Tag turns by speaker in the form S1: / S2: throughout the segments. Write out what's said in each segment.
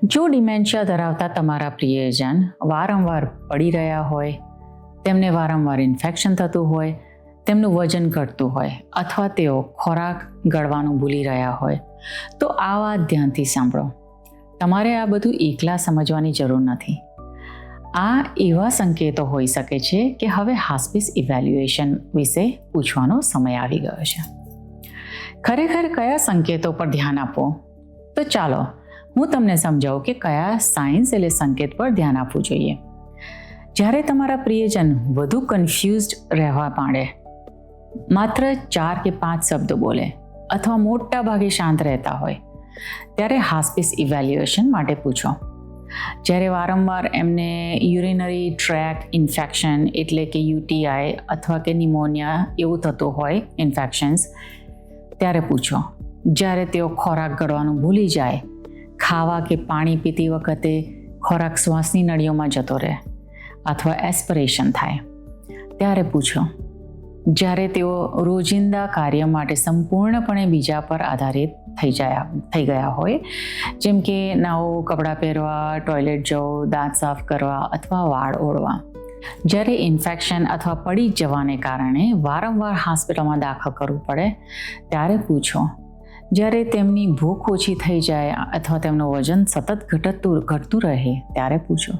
S1: જો ડિમેન્શિયા ધરાવતા તમારા પ્રિયજન વારંવાર પડી રહ્યા હોય, તેમને વારંવાર ઇન્ફેક્શન થતું હોય, તેમનું વજન ઘટતું હોય અથવા તેઓ ખોરાક ગળવાનું ભૂલી રહ્યા હોય, તો આ વાત ધ્યાનથી સાંભળો. તમારે આ બધું એકલા સમજવાની જરૂર નથી. આ એવા સંકેતો હોઈ શકે છે કે હવે હોસ્પિસ ઇવેલ્યુએશન વિશે પૂછવાનો સમય આવી ગયો છે. ખરેખર કયા સંકેતો પર ધ્યાન આપો? તો ચાલો હું તમને સમજાવું કે કયા સાઇન્સ એટલે સંકેત પર ધ્યાન આપવું જોઈએ. જ્યારે તમારા પ્રિયજન વધુ કન્ફ્યુઝડ રહેવા માંડે, માત્ર 4 કે 5 શબ્દો બોલે અથવા મોટા ભાગે શાંત રહેતા હોય, ત્યારે હોસ્પિસ ઇવેલ્યુએશન માટે પૂછો. જ્યારે વારંવાર એમને યુરિનરી ટ્રેક ઇન્ફેક્શન એટલે કે UTI અથવા કે નિમોનિયા એવું થતું હોય ઇન્ફેક્શન્સ, ત્યારે પૂછો. જ્યારે તેઓ ખોરાક ગળવાનું ભૂલી જાય, ખાવા કે પાણી પીતી વખતે ખોરાક શ્વાસની નળીઓમાં જતો રહે અથવા એસ્પિરેશન થાય, ત્યારે પૂછો. જ્યારે તેઓ રોજિંદા કાર્ય માટે સંપૂર્ણપણે બીજા પર આધારિત થઈ ગયા હોય, જેમ કે નવું કપડાં પહેરવા, ટોયલેટ જવું, દાંત સાફ કરવા અથવા વાળ ઓળવા. જ્યારે ઇન્ફેક્શન અથવા પડી જવાને કારણે વારંવાર હોસ્પિટલમાં દાખલ કરવું પડે, ત્યારે પૂછો. જ્યારે તેમની ભૂખ ઓછી થઈ જાય અથવા તેમનું વજન સતત ઘટતું રહે, ત્યારે પૂછો.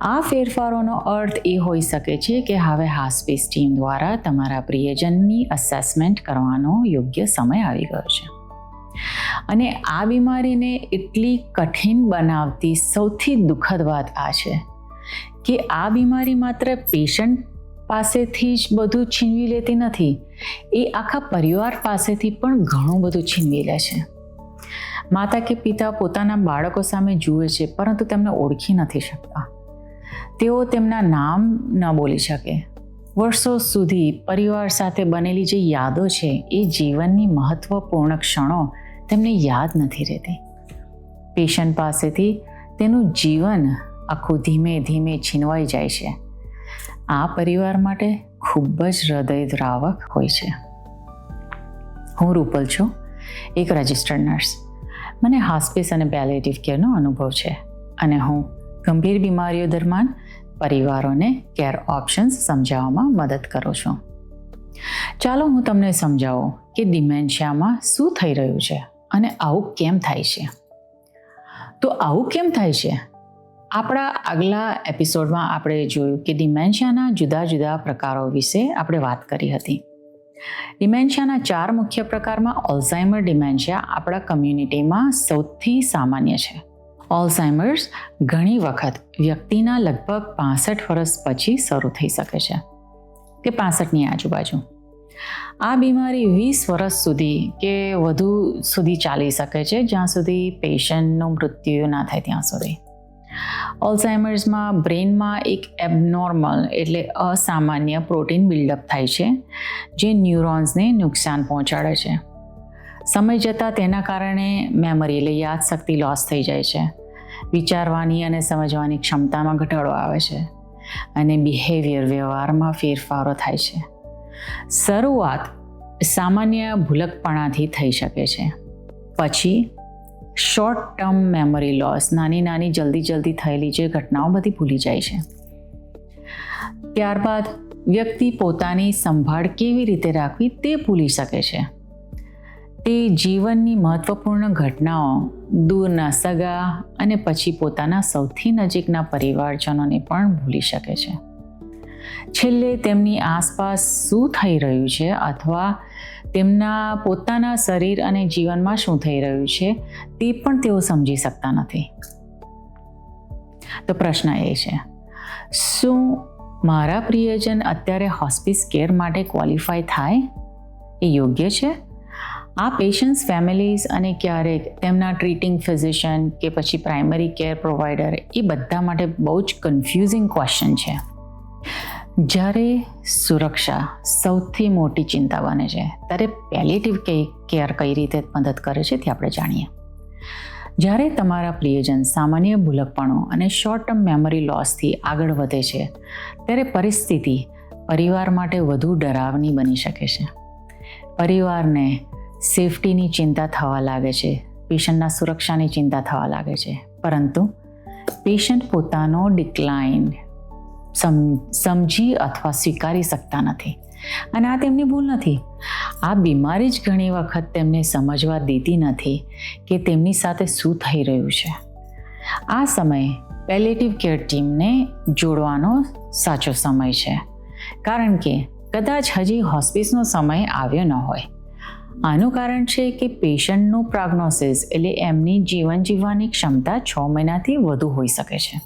S1: આ ફેરફારોનો અર્થ એ હોઈ શકે છે કે હવે હોસ્પિસ ટીમ દ્વારા તમારા પ્રિયજનની અસેસમેન્ટ કરવાનો યોગ્ય સમય આવી ગયો છે. અને આ બીમારીને એટલી કઠિન બનાવતી સૌથી દુઃખદ વાત આ છે કે આ બીમારી માત્ર પેશન્ટ પાસેથી જ બધું છીનવી લેતી નથી, એ આખા પરિવાર પાસેથી પણ ઘણું બધું છીનવી લે છે. માતા કે પિતા પોતાના બાળકો સામે જુએ છે, પરંતુ તેમને ઓળખી નથી શકતા. તેઓ તેમના નામ ન બોલી શકે. વર્ષો સુધી પરિવાર સાથે બનેલી જે યાદો છે, એ જીવનની મહત્વપૂર્ણ ક્ષણો તેમને યાદ નથી રહેતી. પેશન્ટ પાસેથી તેનું જીવન આખું ધીમે ધીમે છીનવાઈ જાય છે. આ પરિવાર માટે ખૂબ જ હૃદયદ્રાવક હોય છે. હું રૂપલ છું, એક રજિસ્ટર્ડ નર્સ. મને હોસ્પિસ અને પેલિએટિવ કેરનો અનુભવ છે અને હું ગંભીર બીમારીઓ દરમિયાન પરિવારોને કેર ઓપ્શન્સ સમજાવવામાં મદદ કરું છું. ચાલો હું તમને સમજાવું કે ડિમેન્શિયામાં શું થઈ રહ્યું છે અને આવું કેમ થાય છે. તો આવું કેમ થાય છે? આપણા આગલા એપિસોડમાં આપણે જોયું કે ડિમેન્શિયાના જુદા જુદા પ્રકારો વિશે આપણે વાત કરી હતી. ડિમેન્શિયાના 4 મુખ્ય પ્રકારમાં ઓલ્ઝાઇમર ડિમેન્શિયા આપણા કમ્યુનિટીમાં સૌથી સામાન્ય છે. ઓલ્ઝાઇમર્સ ઘણી વખત વ્યક્તિના લગભગ 65 વર્ષ પછી શરૂ થઈ શકે છે કે 65ની આજુબાજુ. આ બીમારી 20 વર્ષ સુધી કે વધુ સુધી ચાલી શકે છે, જ્યાં સુધી પેશન્ટનું મૃત્યુ ના થાય ત્યાં સુધી. ઓલ્ઝાઇમર્સમાં બ્રેઇનમાં એક એબનોર્મલ એટલે અસામાન્ય પ્રોટીન બિલ્ડઅપ થાય છે, જે ન્યુરોન્સને નુકસાન પહોંચાડે છે. સમય જતાં તેના કારણે મેમરી એટલે યાદશક્તિ લોસ થઈ જાય છે, વિચારવાની અને સમજવાની ક્ષમતામાં ઘટાડો આવે છે અને બિહેવિયર વ્યવહારમાં ફેરફારો થાય છે. શરૂઆત સામાન્ય ભૂલકપણાથી થઈ શકે છે, પછી શોર્ટ ટર્મ મેમરી લોસ, નાની જલ્દી થયેલી જે ઘટનાઓ બધી ભૂલી જાય છે. ત્યારબાદ વ્યક્તિ પોતાની સંભાળ કેવી રીતે રાખવી તે ભૂલી શકે છે. તે જીવનની મહત્વપૂર્ણ ઘટનાઓ, દૂરના સગા અને પછી પોતાના સૌથી નજીકના પરિવારજનોને પણ ભૂલી શકે છે. છેલ્લે તેમની આસપાસ શું થઈ રહ્યું છે અથવા તેમના પોતાના શરીર અને જીવનમાં શું થઈ રહ્યું છે તે પણ તેઓ સમજી શકતા નથી. તો પ્રશ્ન એ છે, શું મારા પ્રિયજન અત્યારે હોસ્પિસ કેર માટે ક્વોલિફાય થાય? એ યોગ્ય છે? આ પેશન્ટ્સ, ફેમિલીઝ અને ક્યારેક તેમના ટ્રીટિંગ ફિઝિશિયન કે પછી પ્રાઇમરી કેર પ્રોવાઈડર, એ બધા માટે બહુ જ કન્ફ્યુઝિંગ ક્વેશ્ચન છે. જ્યારે સુરક્ષા સૌથી મોટી ચિંતા બને છે, ત્યારે પેલિએટિવ કેર કઈ રીતે મદદ કરે છે તે આપણે જાણીએ. જ્યારે તમારા પ્રિયજન સામાન્ય ભૂલકપણો અને શોર્ટ ટર્મ મેમરી લોસથી આગળ વધે છે, ત્યારે પરિસ્થિતિ પરિવાર માટે વધુ ડરાવની બની શકે છે. પરિવારને સેફટીની ચિંતા થવા લાગે છે, પેશન્ટના સુરક્ષાની ચિંતા થવા લાગે છે. પરંતુ પેશન્ટ પોતાનો ડિક્લાઇન સમજી અથવા સ્વીકારી શકતા નથી. અને આ તેમની ભૂલ નથી. આ બીમારી જ ઘણી વખત તેમને સમજવા દેતી નથી કે તેમની સાથે શું થઈ રહ્યું છે. આ સમય પેલિએટિવ કેર ટીમને જોડવાનો સાચો સમય છે, કારણ કે કદાચ હજી હોસ્પિસનો સમય આવ્યો ન હોય. આનું કારણ છે કે પેશન્ટનું પ્રોગ્નોસિસ એટલે એમની જીવન જીવવાની ક્ષમતા 6 મહિનાથી વધુ હોઈ શકે છે.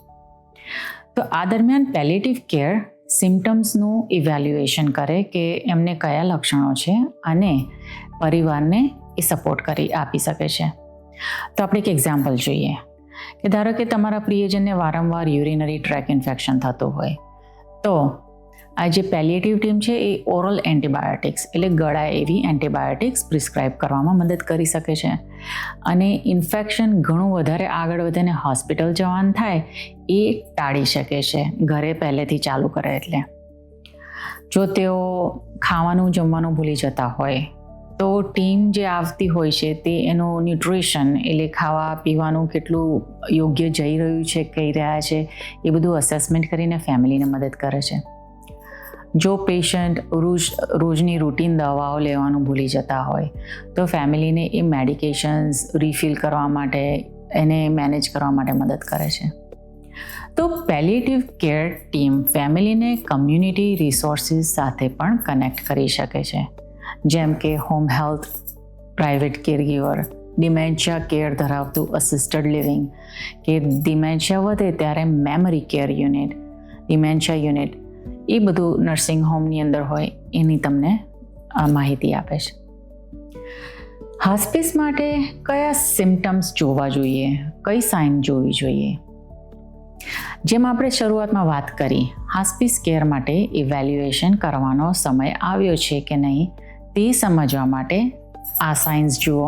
S1: તો આ દરમિયાન પેલિએટિવ કેર સિમ્ટમ્સનું ઇવેલ્યુએશન કરે કે એમને કયા લક્ષણો છે અને પરિવારને એ સપોર્ટ આપી શકે છે. તો આપણે એક એક્ઝામ્પલ જોઈએ કે ધારો કે તમારા પ્રિયજનને વારંવાર યુરિનરી ટ્રેક ઇન્ફેક્શન થતું હોય, તો આ જે પેલિએટિવ ટીમ છે એ ઓરલ એન્ટીબાયોટિક્સ એટલે ગળાય એવી એન્ટીબાયોટિક્સ પ્રિસ્ક્રાઇબ કરવામાં મદદ કરી શકે છે. અને ઇન્ફેક્શન ઘણું વધારે આગળ વધે ને હોસ્પિટલ જવાનું થાય એ ટાળી શકે છે ઘરે પહેલેથી ચાલુ કરે. એટલે જો તેઓ ખાવાનું જમવાનું ભૂલી જતા હોય તો ટીમ જે આવતી હોય છે તે એનું ન્યુટ્રિશન એટલે ખાવા પીવાનું કેટલું યોગ્ય જઈ રહ્યું છે, કહી રહ્યા છે, એ બધું અસેસમેન્ટ કરીને ફેમિલીને મદદ કરે છે. જો પેશન્ટ રોજની રૂટીન દવાઓ લેવાનું ભૂલી જતા હોય તો ફેમિલીને એ મેડિકેશન્સ રિફિલ કરવા માટે, એને મેનેજ કરવા માટે મદદ કરે છે. તો પેલિએટિવ કેર ટીમ ફેમિલીને કમ્યુનિટી રિસોર્સિસ સાથે પણ કનેક્ટ કરી શકે છે, જેમ કે home health, private caregiver, dementia care ધરાવતું અસિસ્ટેડ લિવિંગ, કે ડિમેન્શિયા વધે ત્યારે memory care unit, dementia unit, એ બધું નર્સિંગ હોમની અંદર હોય એની તમને માહિતી આપે છે. હોસ્પિસ માટે કયા સિમ્ટમ્સ જોવા જોઈએ, કઈ સાઇન જોવી જોઈએ? જેમ આપણે શરૂઆતમાં વાત કરી, હોસ્પિસ કેર માટે ઇવેલ્યુએશન કરવાનો સમય આવ્યો છે કે નહીં તે સમજવા માટે આ સાઇન્સ જુઓ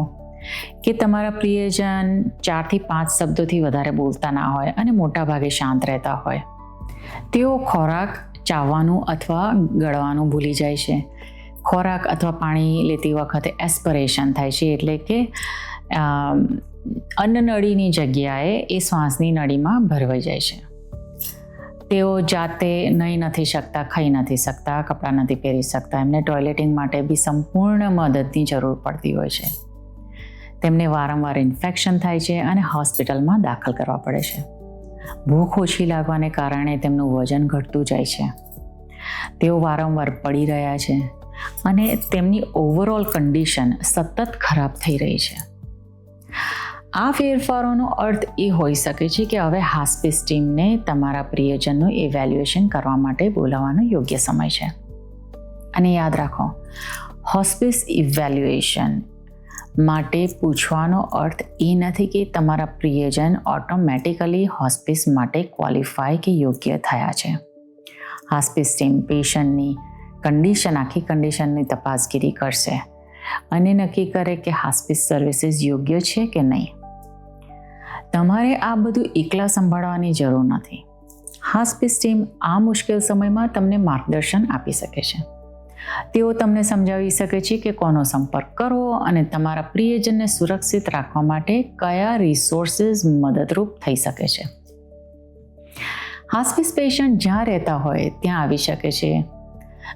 S1: કે તમારા પ્રિયજન 4 થી 5 શબ્દોથી વધારે બોલતા ના હોય અને મોટાભાગે શાંત રહેતા હોય. તેઓ ખોરાક ચાવવાનું અથવા ગળવાનું ભૂલી જાય છે. ખોરાક અથવા પાણી લેતી વખતે એસ્પિરેશન થાય છે, એટલે કે અન્નનળીની જગ્યાએ એ શ્વાસની નળીમાં ભરવાઈ જાય છે. તેઓ જાતે નહીં નથી શકતા, ખાઈ નથી શકતા, કપડાં નથી પહેરી શકતા. એમને ટોયલેટિંગ માટે બી સંપૂર્ણ મદદની જરૂર પડતી હોય છે. તેમને વારંવાર ઇન્ફેક્શન થાય છે અને હોસ્પિટલમાં દાખલ કરવા પડે છે. ભૂખ ઓછી લાગવાને કારણે તેમનું વજન ઘટતું જાય છે. તેઓ વારંવાર પડી રહ્યા છે અને તેમની ઓવરઓલ કન્ડિશન સતત ખરાબ થઈ રહી છે. આ ફેરફારોનો અર્થ એ હોઈ શકે છે કે હવે હોસ્પિસ ટીમને તમારા પ્રિયજનનું ઇવેલ્યુએશન કરવા માટે બોલાવવાનો યોગ્ય સમય છે. અને યાદ રાખો, હોસ્પિસ ઇવેલ્યુએશન માટે પૂછવાનો અર્થ એ નથી કે તમારા પ્રિયજન ઓટોમેટિકલી હોસ્પિસ માટે ક્વોલિફાય કે યોગ્ય થયા છે. હોસ્પિસ ટીમ પેશન્ટની કન્ડિશન, આખી કન્ડિશનની તપાસગીરી કરશે અને નક્કી કરે કે હોસ્પિસ સર્વિસીસ યોગ્ય છે કે નહીં. તમારે આ બધું એકલા સંભાળવાની જરૂર નથી. હોસ્પિસ ટીમ આ મુશ્કેલ સમયમાં તમને માર્ગદર્શન આપી શકે છે. તેઓ તમને સમજાવી શકે છે કે કોનો સંપર્ક કરવો અને તમારા પ્રિયજનને સુરક્ષિત રાખવા માટે કયા રિસોર્સિસ મદદરૂપ થઈ શકે છે. હોસ્પિસ પેશન્ટ જ્યાં રહેતા હોય ત્યાં આવી શકે છે,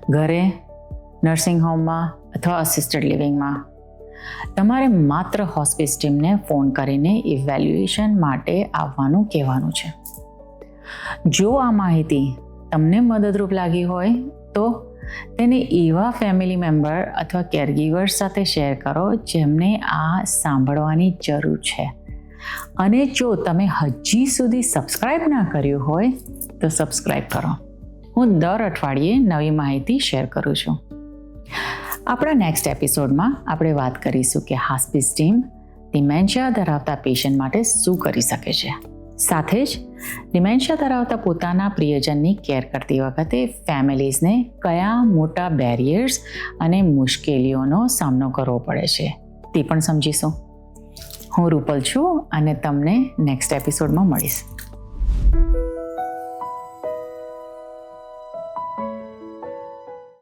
S1: ઘરે, નર્સિંગ હોમમાં અથવા અસિસ્ટેડ લિવિંગમાં. તમારે માત્ર હોસ્પિસ ટીમને ફોન કરીને ઇવેલ્યુએશન માટે આવવાનું કહેવાનું છે. જો આ માહિતી તમને મદદરૂપ લાગી હોય તો તેને એવા ફેમિલી મેમ્બર અથવા કેરગીવર્સ સાથે શેર કરો જેમને આ સાંભળવાની જરૂર છે. અને જો તમે હજી સુધી સબસ્ક્રાઇબ ના કર્યું હોય તો સબસ્ક્રાઇબ કરો. હું દર અઠવાડિયે નવી માહિતી શેર કરું છું. આપણા નેક્સ્ટ એપિસોડમાં આપણે વાત કરીશું કે હોસ્પિસ ટીમ ડિમેન્શિયા ધરાવતા પેશન્ટ માટે શું કરી શકે છે. સાથે જ ડિમેન્શિયા ધરાવતા પોતાના પ્રિયજનની કેર કરતી વખતે ફેમિલીઝને કયા મોટા બેરિયર્સ અને મુશ્કેલીઓનો સામનો કરવો પડે છે તે પણ સમજીશું. હું રૂપલ છું અને તમને નેક્સ્ટ એપિસોડમાં મળીશ.